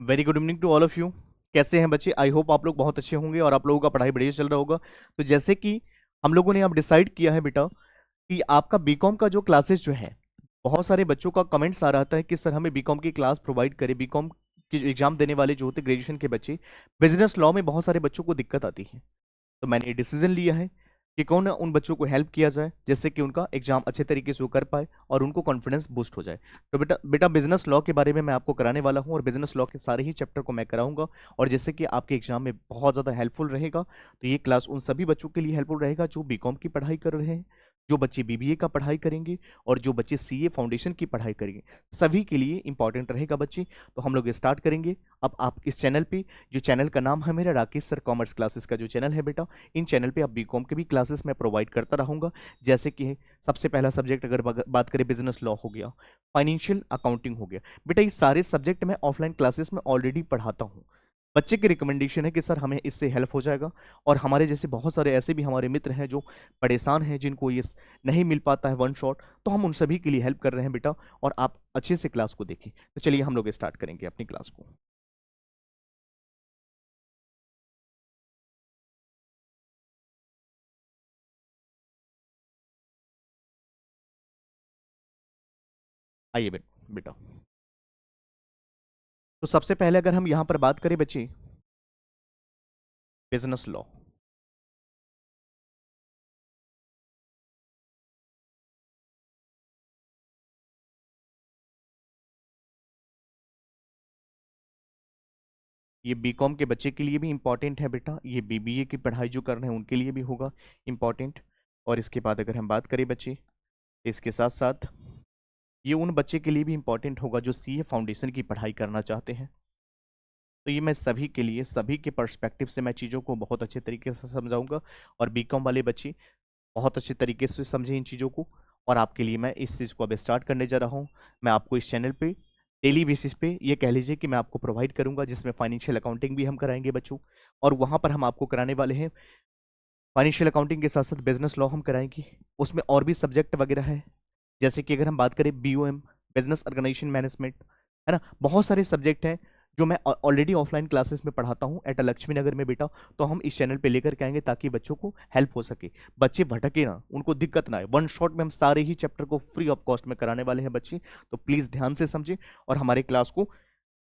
Very good evening to all of you. कैसे हैं बच्चे? आई होप आप लोग बहुत अच्छे होंगे और आप लोगों का पढ़ाई बढ़िया चल रहा होगा। तो जैसे कि हम लोगों ने अब डिसाइड किया है बेटा कि आपका बीकॉम का जो क्लासेस जो है, बहुत सारे बच्चों का कमेंट्स आ रहा था कि सर हमें बीकॉम की क्लास प्रोवाइड करें। बीकॉम की एग्जाम देने वाले जो होते ग्रेजुएशन के बच्चे, बिजनेस लॉ में बहुत सारे बच्चों को दिक्कत आती है। तो मैंने ये डिसीजन लिया है कि कौन उन बच्चों को हेल्प किया जाए जिससे कि उनका एग्जाम अच्छे तरीके से वो कर पाए और उनको कॉन्फिडेंस बूस्ट हो जाए। तो बेटा बेटा बिजनेस लॉ के बारे में मैं आपको कराने वाला हूँ और बिजनेस लॉ के सारे ही चैप्टर को मैं कराऊंगा, और जिससे कि आपके एग्जाम में बहुत ज़्यादा हेल्पफुल रहेगा। तो ये क्लास उन सभी बच्चों के लिए हेल्पफुल रहेगा जो बीकॉम की पढ़ाई कर रहे हैं, जो बच्चे बीबीए का पढ़ाई करेंगे और जो बच्चे सीए फाउंडेशन की पढ़ाई करेंगे, सभी के लिए इंपॉर्टेंट रहेगा बच्चे। तो हम लोग स्टार्ट करेंगे। अब आप इस चैनल पे, जो चैनल का नाम है मेरा राकेश सर कॉमर्स क्लासेस का जो चैनल है बेटा, इन चैनल पे आप बीकॉम के भी क्लासेस मैं प्रोवाइड करता रहूंगा। जैसे कि सबसे पहला सब्जेक्ट अगर बात करें, बिजनेस लॉ हो गया, फाइनेंशियल अकाउंटिंग हो गया। बेटा ये सारे सब्जेक्ट मैं ऑफलाइन क्लासेस में ऑलरेडी पढ़ाता हूँ। बच्चे की रिकमेंडेशन है कि सर हमें इससे हेल्प हो जाएगा, और हमारे जैसे बहुत सारे ऐसे भी हमारे मित्र हैं जो परेशान हैं, जिनको ये नहीं मिल पाता है वन शॉट, तो हम उन सभी के लिए हेल्प कर रहे हैं बेटा। और आप अच्छे से क्लास को देखें। तो चलिए हम लोग स्टार्ट करेंगे अपनी क्लास को। आइए बेटा। तो सबसे पहले अगर हम यहां पर बात करें बच्चे, बिजनेस लॉ। ये बीकॉम के बच्चे के लिए भी इंपॉर्टेंट है बेटा, ये बीबीए की पढ़ाई जो कर रहे हैं उनके लिए भी होगा इंपॉर्टेंट। और इसके बाद अगर हम बात करें बच्चे, इसके साथ साथ ये उन बच्चे के लिए भी इंपॉर्टेंट होगा जो सीए फाउंडेशन की पढ़ाई करना चाहते हैं। तो ये मैं सभी के लिए, सभी के पर्सपेक्टिव से मैं चीज़ों को बहुत अच्छे तरीके से समझाऊंगा, और बीकॉम वाले बच्चे बहुत अच्छे तरीके से समझें इन चीज़ों को। और आपके लिए मैं इस चीज़ को अब स्टार्ट करने जा रहा हूँ। मैं आपको इस चैनल पे डेली बेसिस पे ये कह लीजिए कि मैं आपको प्रोवाइड करूंगा, जिसमें फाइनेंशियल अकाउंटिंग भी हम कराएंगे बच्चों। और वहाँ पर हम आपको कराने वाले हैं फाइनेंशियल अकाउंटिंग के साथ साथ बिजनेस लॉ हम कराएंगे। उसमें और भी सब्जेक्ट वगैरह है, जैसे कि अगर हम बात करें बीओएम, बिजनेस ऑर्गेनाइजेशन मैनेजमेंट, है ना, बहुत सारे सब्जेक्ट हैं जो मैं ऑलरेडी ऑफलाइन क्लासेस में पढ़ाता हूँ एट लक्ष्मी नगर में बेटा। तो हम इस चैनल पे लेकर के आएंगे ताकि बच्चों को हेल्प हो सके, बच्चे भटके ना, उनको दिक्कत ना आए। वन शॉट में हम सारे ही चैप्टर को फ्री ऑफ कॉस्ट में कराने वाले हैं बच्चे। तो प्लीज़ ध्यान से समझें और हमारे क्लास को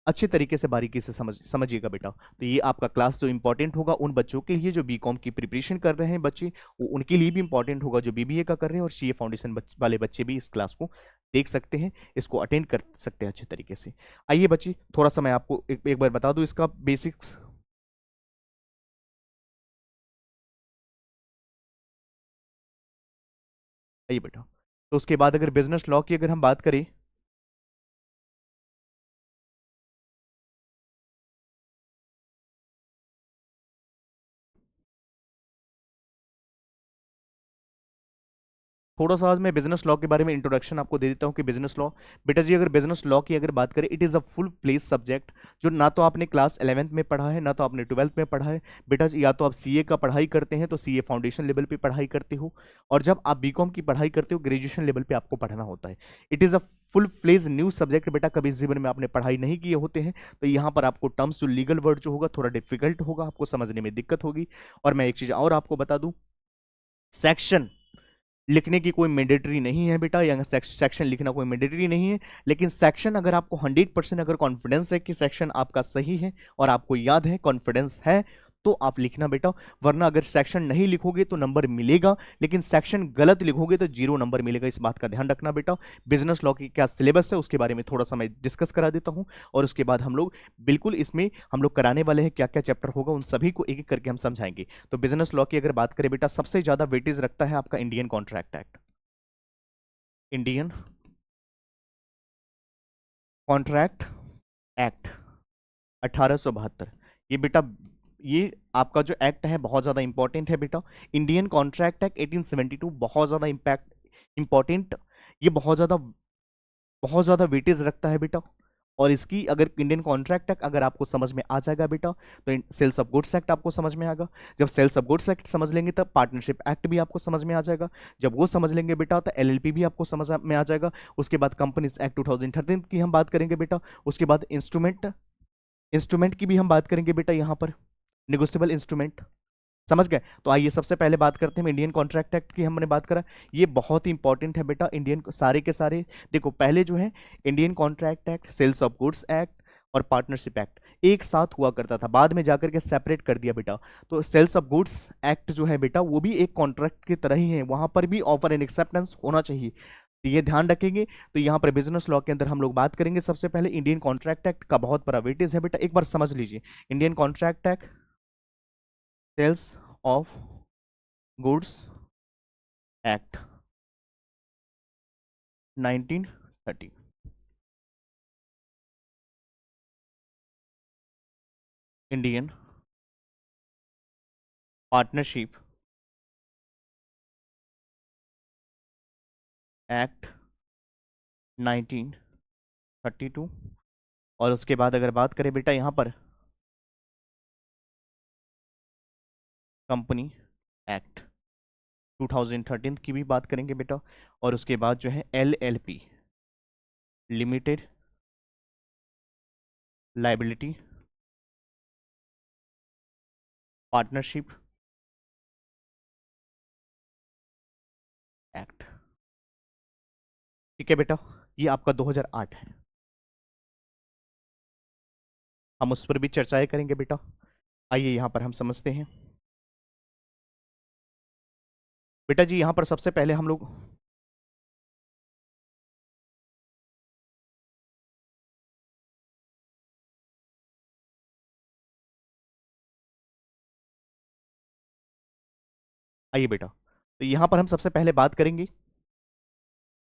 अच्छे तरीके से बारीकी से समझिएगा बेटा। तो ये आपका क्लास जो इंपॉर्टेंट होगा उन बच्चों के लिए जो बीकॉम की प्रिपरेशन कर रहे हैं बच्चे, वो उनके लिए भी इंपॉर्टेंट होगा जो बीबीए का कर रहे हैं, और सीए फाउंडेशन वाले बच्चे भी इस क्लास को देख सकते हैं, इसको अटेंड कर सकते हैं अच्छे तरीके से। आइए बच्चे, थोड़ा सा मैं आपको एक बार बता दूं इसका बेसिक्स। आइए बेटा। तो उसके बाद अगर बिजनेस लॉ की अगर हम बात करें, थोड़ा सा आज मैं बिजनेस लॉ के बारे में इंट्रोडक्शन आपको दे देता हूँ कि बिजनेस लॉ, बेटा जी अगर बिजनेस लॉ की अगर बात करें, it is a full place subject, जो ना तो आपने क्लास 11th में पढ़ा है, ना तो आपने 12th में पढ़ा है बेटा जी। या तो आप सीए का पढ़ाई करते हैं तो सीए फाउंडेशन लेवल पे पढ़ाई करते हो, और जब आप बीकॉम की पढ़ाई करते हो ग्रेजुएशन लेवल पे आपको पढ़ना होता है। It is a full fledge new subject बेटा, कभी इस जीवन में आपने पढ़ाई नहीं किए होते हैं तो यहाँ पर आपको टर्म्स जो लीगल वर्ड जो होगा थोड़ा डिफिकल्ट होगा, आपको समझने में दिक्कत होगी। और मैं एक चीज़ और आपको बता दूं, सेक्शन लिखने की कोई मैंडेटरी नहीं है बेटा, या सेक्शन लिखना कोई मैंडेटरी नहीं है। लेकिन सेक्शन अगर आपको 100% अगर कॉन्फिडेंस है कि सेक्शन आपका सही है और आपको याद है, कॉन्फिडेंस है, तो आप लिखना बेटा। वरना अगर सेक्शन नहीं लिखोगे तो नंबर मिलेगा, लेकिन सेक्शन गलत लिखोगे तो 0 नंबर मिलेगा। इस बात का ध्यान रखना बेटा। बिजनेस लॉ की क्या सिलेबस है उसके बारे में थोड़ा सा मैं डिस्कस करा देता हूं, और उसके बाद हम लोग बिल्कुल इसमें हम लोग कराने वाले हैं, क्या क्या चैप्टर होगा उन सभी को एक एक करके हम समझाएंगे। तो बिजनेस लॉ की अगर बात करें बेटा, सबसे ज्यादा वेटेज रखता है आपका Indian contract act. Indian contract act 1872, ये बेटा, ये आपका जो एक्ट है बहुत ज़्यादा इंपॉर्टेंट है बेटा। इंडियन कॉन्ट्रैक्ट एक्ट 1872 बहुत ज़्यादा इंपॉर्टेंट, ये बहुत ज़्यादा वेटेज रखता है बेटा। और इसकी अगर इंडियन कॉन्ट्रैक्ट एक्ट अगर आपको समझ में आ जाएगा बेटा, तो सेल्स ऑफ गुड्स एक्ट आपको समझ में आएगा। जब सेल्स ऑफ गुड्स एक्ट समझ लेंगे तब पार्टनरशिप एक्ट भी आपको समझ में आ जाएगा। जब वो समझ लेंगे बेटा तो एलएलपी भी आपको समझ में आ जाएगा। उसके बाद कंपनीज एक्ट 2013 की हम बात करेंगे बेटा। उसके बाद इंस्ट्रूमेंट इंस्ट्रूमेंट की भी हम बात करेंगे बेटा यहाँ पर, नेगोशिएबल इंस्ट्रूमेंट, समझ गए। तो आइए सबसे पहले बात करते हैं, इंडियन कॉन्ट्रैक्ट एक्ट की हमने बात करा, ये बहुत ही इंपॉर्टेंट है बेटा। इंडियन सारे के सारे देखो, पहले जो है Indian contract act, sales of goods act और पार्टनरशिप एक्ट एक साथ हुआ करता था, बाद में जाकर के सेपरेट कर दिया बेटा। तो सेल्स ऑफ गुड्स एक्ट जो है बेटा, वो भी एक कॉन्ट्रैक्ट की तरह ही है, वहां पर भी ऑफर एंड एक्सेप्टेंस होना चाहिए, तो ये ध्यान रखेंगे। तो यहाँ पर बिजनेस लॉ के अंदर हम लोग बात करेंगे सबसे पहले इंडियन कॉन्ट्रैक्ट एक्ट का, बहुत बड़ा वेटेज है बेटा, एक बार समझ लीजिए। Indian contract act, sales of goods act 1930, Indian partnership act 1932, और उसके बाद अगर बात करें बेटा यहाँ पर कंपनी एक्ट 2013 की भी बात करेंगे बेटा, और उसके बाद जो है LLP, limited liability partnership act, ठीक है बेटा, ये आपका 2008 है, हम उस पर भी चर्चाएं करेंगे बेटा। आइए यहाँ पर हम समझते हैं बेटा जी, यहाँ पर सबसे पहले हम लोग आइए बेटा, तो यहाँ पर हम सबसे पहले बात करेंगे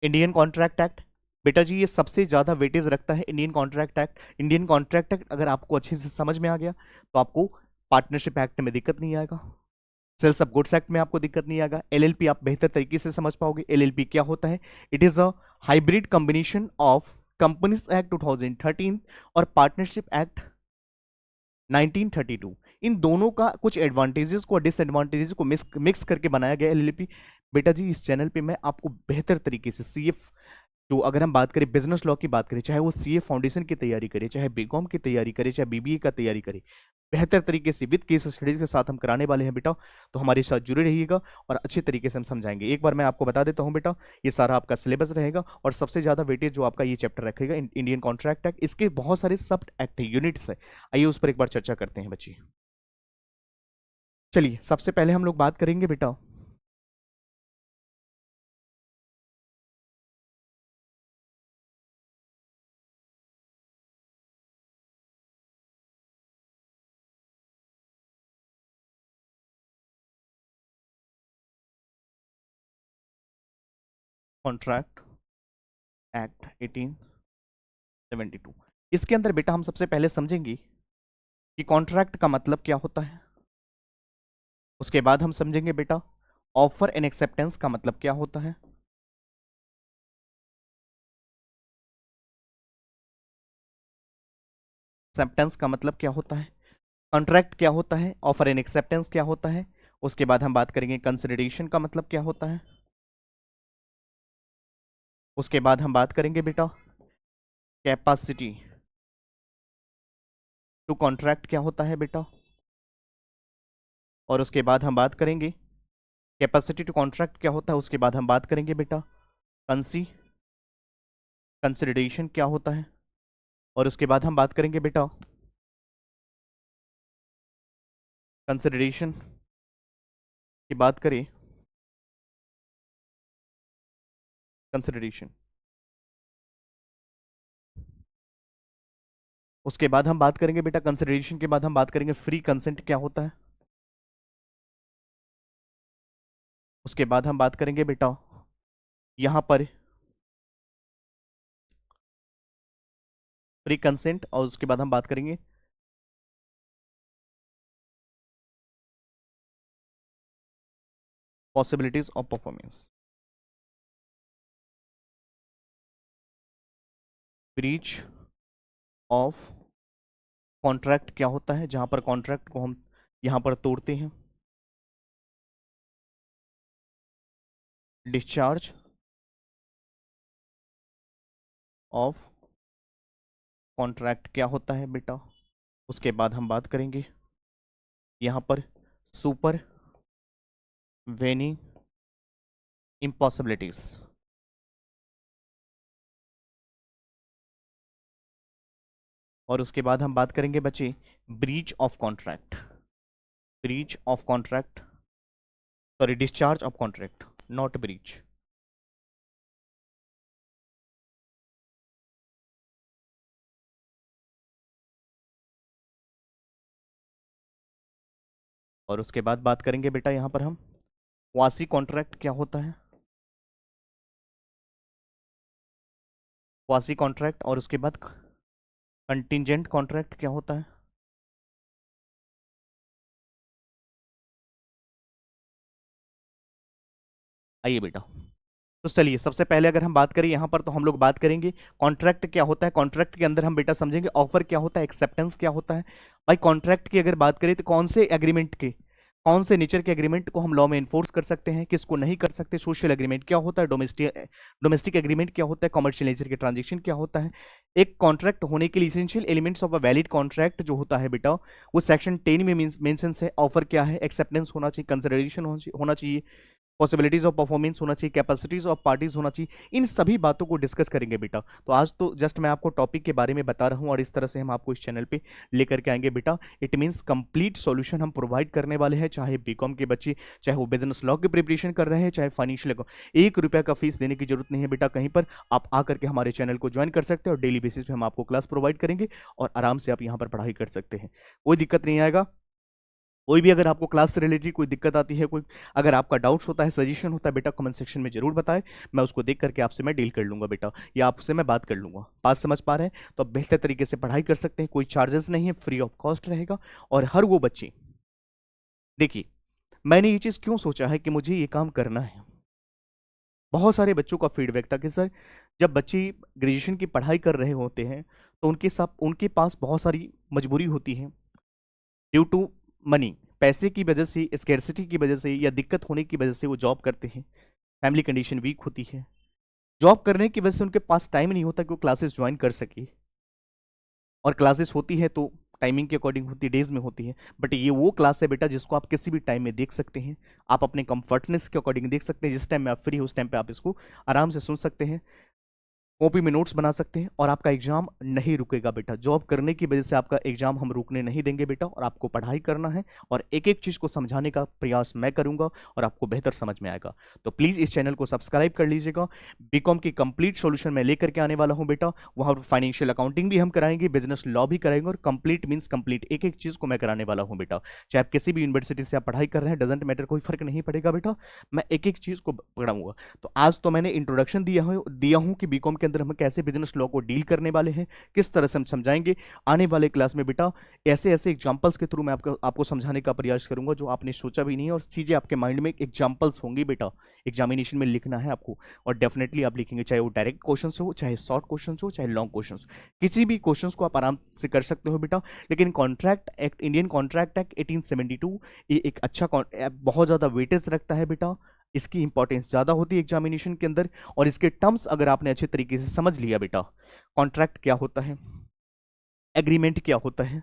इंडियन कॉन्ट्रैक्ट एक्ट। बेटा जी ये सबसे ज्यादा वेटेज रखता है Indian contract act. Indian contract act अगर आपको अच्छे से समझ में आ गया तो आपको पार्टनरशिप एक्ट में दिक्कत नहीं आएगा, सेल्स ऑफ गुड्स एक्ट में आपको दिक्कत नहीं आएगा, LLP आप बेहतर तरीके से समझ पाओगे। LLP क्या होता है? It is a hybrid combination of companies act 2013 और पार्टनरशिप एक्ट 1932। इन दोनों का कुछ एडवांटेजेस को, डिसएडवांटेजेस को मिक्स करके बनाया गया LLP। बेटा जी इस चैनल पे मैं आपको बेहतर तरीके से CF, तो अगर हम बात करें बिजनेस लॉ की बात करें, चाहे वो CA फाउंडेशन की तैयारी करे, चाहे बीकॉम की तैयारी करे, चाहे BBA का तैयारी करे, बेहतर तरीके से विद केस स्टडीज के साथ हम कराने वाले हैं बेटा। तो हमारे साथ जुड़े रहिएगा और अच्छे तरीके से हम समझाएंगे। एक बार मैं आपको बता देता हूं बेटा, ये सारा आपका सिलेबस रहेगा और सबसे ज्यादा वेटेज जो आपका ये चैप्टर रखेगा इंडियन कॉन्ट्रैक्ट एक्ट, इसके बहुत सारे सब एक्ट है, यूनिट्स है। आइए उस पर एक बार चर्चा करते हैं बच्चे। चलिए सबसे पहले हम लोग बात करेंगे बेटा कॉन्ट्रैक्ट एक्ट 1872। इसके अंदर बेटा हम सबसे पहले समझेंगे कि कॉन्ट्रैक्ट का मतलब क्या होता है, उसके बाद हम समझेंगे बेटा ऑफर एंड एक्सेप्टेंस का मतलब क्या होता है, एक्सेप्टेंस का मतलब क्या होता है, कॉन्ट्रैक्ट क्या होता है, ऑफर एंड एक्सेप्टेंस क्या होता है। उसके बाद हम बात करेंगे कंसिडरेशन का मतलब क्या होता है। उसके बाद हम बात करेंगे बेटा कैपेसिटी टू कॉन्ट्रैक्ट क्या होता है बेटा, और उसके बाद हम बात करेंगे कैपेसिटी टू कॉन्ट्रैक्ट क्या होता है। उसके बाद हम बात करेंगे बेटा कंसिडरेशन क्या होता है, और उसके बाद हम बात करेंगे बेटा कंसिडरेशन की बात करें, कंसिडरेशन। उसके बाद हम बात करेंगे बेटा कंसिडरेशन के बाद हम बात करेंगे फ्री कंसेंट क्या होता है। उसके बाद हम बात करेंगे बेटा यहां पर फ्री कंसेंट, और उसके बाद हम बात करेंगे possibilities of performance, breach of contract क्या होता है, जहां पर कॉन्ट्रैक्ट को हम यहां पर तोड़ते हैं, डिस्चार्ज ऑफ कॉन्ट्रैक्ट क्या होता है बेटा, उसके बाद हम बात करेंगे यहाँ पर सुपर वेनिंग इम्पॉसिबिलिटीज। और उसके बाद हम बात करेंगे बच्चे breach of contract, breach of contract, sorry discharge of contract, not breach. और उसके बाद बात करेंगे बेटा यहाँ पर हम क्वासी कॉन्ट्रैक्ट क्या होता है, क्वासी कॉन्ट्रैक्ट। और उसके बाद कंटिजेंट कॉन्ट्रैक्ट क्या होता है। आइए बेटा, तो चलिए सबसे पहले अगर हम बात करें यहाँ पर तो हम लोग बात करेंगे कॉन्ट्रैक्ट क्या होता है। कॉन्ट्रैक्ट के अंदर हम बेटा समझेंगे ऑफर क्या होता है, एक्सेप्टेंस क्या होता है। भाई कॉन्ट्रैक्ट की अगर बात करें तो कौन से एग्रीमेंट के, कौन से नेचर के एग्रीमेंट को हम लॉ में इन्फोर्स कर सकते हैं, किसको नहीं कर सकते। सोशल एग्रीमेंट क्या होता है, डोमेस्टिक एग्रीमेंट क्या होता है, कमर्शियल नेचर के ट्रांजेक्शन क्या होता है। एक कॉन्ट्रैक्ट होने के लिए essential elements of a valid contract जो होता है बेटा वो सेक्शन 10 में मेंशन है। ऑफर क्या है, एक्सेप्टेंस होना चाहिए, कंसिडरेशन होना चाहिए, पॉसिबिलिटीज ऑफ परफॉर्मेंस होना चाहिए, कैपेसिटीज ऑफ पार्टीज होना चाहिए। इन सभी बातों को डिस्कस करेंगे बेटा। तो आज तो जस्ट मैं आपको टॉपिक के बारे में बता रहा हूं और इस तरह से हम आपको इस चैनल पे लेकर के आएंगे बेटा। इट मींस कंप्लीट सॉल्यूशन हम प्रोवाइड करने वाले हैं, चाहे बीकॉम के बच्चे, चाहे वो बिजनेस लॉ की प्रिपरेशन कर रहे हैं, चाहे फाइनेंशियल। 1 रुपया का फीस देने की जरूरत नहीं है बेटा कहीं पर। आप आकर के हमारे चैनल को ज्वाइन कर सकते हैं और डेली बेसिस पे हम आपको क्लास प्रोवाइड करेंगे और आराम से आप यहाँ पर पढ़ाई कर सकते हैं, कोई दिक्कत नहीं आएगा। कोई भी अगर आपको क्लास से रिलेटेड कोई दिक्कत आती है, कोई अगर आपका डाउट्स होता है, सजेशन होता है बेटा, कमेंट सेक्शन में जरूर बताएं। मैं उसको देख करके आपसे मैं डील कर लूंगा बेटा, या आपसे मैं बात कर लूंगा। बात समझ पा रहे हैं तो आप बेहतर तरीके से पढ़ाई कर सकते हैं, कोई चार्जेस नहीं है, फ्री ऑफ कॉस्ट रहेगा। और हर वो बच्चे, देखिए मैंने ये चीज़ क्यों सोचा है कि मुझे ये काम करना है। बहुत सारे बच्चों का फीडबैक था कि सर जब बच्चे ग्रेजुएशन की पढ़ाई कर रहे होते हैं तो उनके पास बहुत सारी मजबूरी होती है, ड्यू टू मनी, पैसे की वजह से, स्कैर्सिटी की वजह से या दिक्कत होने की वजह से वो जॉब करते हैं, फैमिली कंडीशन वीक होती है, जॉब करने की वजह से उनके पास टाइम नहीं होता कि वो क्लासेस ज्वाइन कर सके। और क्लासेस होती है तो टाइमिंग के अकॉर्डिंग होती है, डेज में होती है। बट ये वो क्लास है बेटा जिसको आप किसी भी टाइम में देख सकते हैं, आप अपने कंफर्टनेस के अकॉर्डिंग देख सकते हैं। जिस टाइम में आप फ्री हो उस टाइम पे आप इसको आराम से सुन सकते हैं, कॉपी में नोट्स बना सकते हैं और आपका एग्जाम नहीं रुकेगा बेटा। जॉब करने की वजह से आपका एग्जाम हम रुकने नहीं देंगे बेटा, और आपको पढ़ाई करना है और एक एक चीज को समझाने का प्रयास मैं करूंगा और आपको बेहतर समझ में आएगा। तो प्लीज इस चैनल को सब्सक्राइब कर लीजिएगा। बीकॉम की कंप्लीट सॉल्यूशन मैं लेकर के आने वाला हूं बेटा। वहां फाइनेंशियल अकाउंटिंग भी हम कराएंगे, बिजनेस लॉ भी कराएंगे, और कंप्लीट मीन्स कंप्लीट एक एक चीज को मैं कराने वाला हूं बेटा। चाहे आप किसी भी यूनिवर्सिटी से आप पढ़ाई कर रहे हैं, डजेंट मैटर, कोई फर्क नहीं पड़ेगा बेटा, मैं एक एक चीज को पढ़ाऊंगा। तो आज तो मैंने इंट्रोडक्शन दिया हूं कि बीकॉम के अंदर हम कैसे बिजनेस लॉ को डील करने वाले हैं, किस तरह से हम समझाएंगे। आने वाले क्लास में बेटा ऐसे ऐसे एग्जांपल्स के थ्रू मैं आपको समझाने का प्रयास करूंगा जो आपने सोचा भी नहीं है, और चीजें आपके माइंड में एग्जांपल्स होंगी बेटा। एग्जामिनेशन में लिखना है आपको और डेफिनेटली आप लिखेंगे, चाहे वो डायरेक्ट क्वेश्चन हो, चाहे शॉर्ट क्वेश्चन हो, चाहे लॉन्ग क्वेश्चन, किसी भी क्वेश्चन को आप आराम से कर सकते हो बेटा। लेकिन contract act, Indian contract act 1872, ये एक अच्छा बहुत ज्यादा वेटेज रखता है बेटा। इसकी इंपॉर्टेंस ज्यादा होती है एग्जामिनेशन के अंदर, और इसके टर्म्स अगर आपने अच्छे तरीके से समझ लिया बेटा, कॉन्ट्रैक्ट क्या होता है, एग्रीमेंट क्या होता है,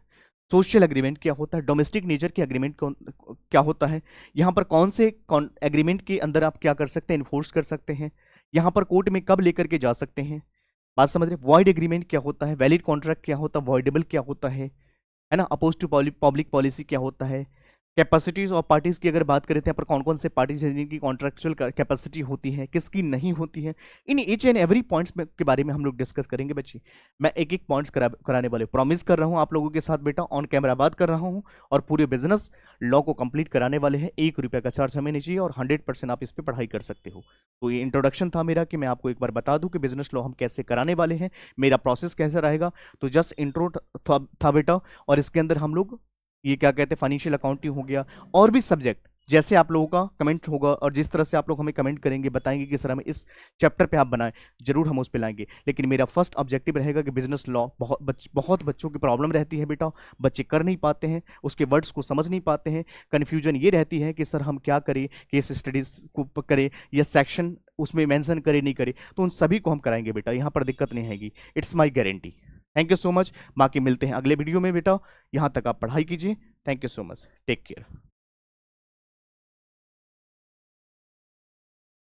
सोशल एग्रीमेंट क्या होता है, डोमेस्टिक नेचर के एग्रीमेंट क्या होता है, यहाँ पर कौन से एग्रीमेंट के अंदर आप क्या कर सकते हैं, इन्फोर्स कर सकते हैं, यहाँ पर कोर्ट में कब लेकर के जा सकते हैं, बात समझ रहे। वॉइड एग्रीमेंट क्या होता है, वैलिड कॉन्ट्रैक्ट क्या होता है, वॉइडेबल क्या होता है ना, अपोज टू पब्लिक पॉलिसी क्या होता है, कैपेसिटीज और पार्टीज की अगर बात करें तो यहाँ पर कौन कौन से पार्टीज हैं जिनकी कॉन्ट्रेक्चुअल कैपेसिटी होती है, किसकी नहीं होती है। In each and every points के बारे में हम लोग डिस्कस करेंगे बच्चे। मैं एक एक पॉइंट्स कराने वाले प्रॉमिस कर रहा हूँ आप लोगों के साथ बेटा, ऑन कैमरा बात कर रहा हूँ, और पूरे बिजनेस लॉ को कंप्लीट कराने वाले हैं। 1 रुपये का चार्ज हमें नहीं चाहिए और 100% आप इस पर पढ़ाई कर सकते हो। तो ये इंट्रोडक्शन था मेरा कि मैं आपको एक बार बता दूं कि बिजनेस लॉ हम कैसे कराने वाले हैं, मेरा प्रोसेस कैसे रहेगा। तो जस्ट इंट्रो था बेटा, और इसके अंदर हम लोग ये क्या कहते हैं, फाइनेंशियल अकाउंटिंग हो गया, और भी सब्जेक्ट जैसे आप लोगों का कमेंट होगा और जिस तरह से आप लोग हमें कमेंट करेंगे, बताएंगे कि सर हमें इस चैप्टर पे आप बनाएं, जरूर हम उस पे लाएंगे। लेकिन मेरा फर्स्ट ऑब्जेक्टिव रहेगा कि बिजनेस लॉ बहुत बच्चों की प्रॉब्लम रहती है बेटा, बच्चे कर नहीं पाते हैं, उसके वर्ड्स को समझ नहीं पाते हैं, कन्फ्यूजन ये रहती है कि सर हम क्या करें, केस स्टडीज को करें या सेक्शन उसमें मेंशन करे नहीं करे। तो उन सभी को हम कराएंगे बेटा, यहाँ पर दिक्कत नहीं आएगी, it's my guarantee. Thank you so much. बाकी मिलते हैं अगले वीडियो में बेटा, यहाँ तक आप पढ़ाई कीजिए। Thank you so much, take care.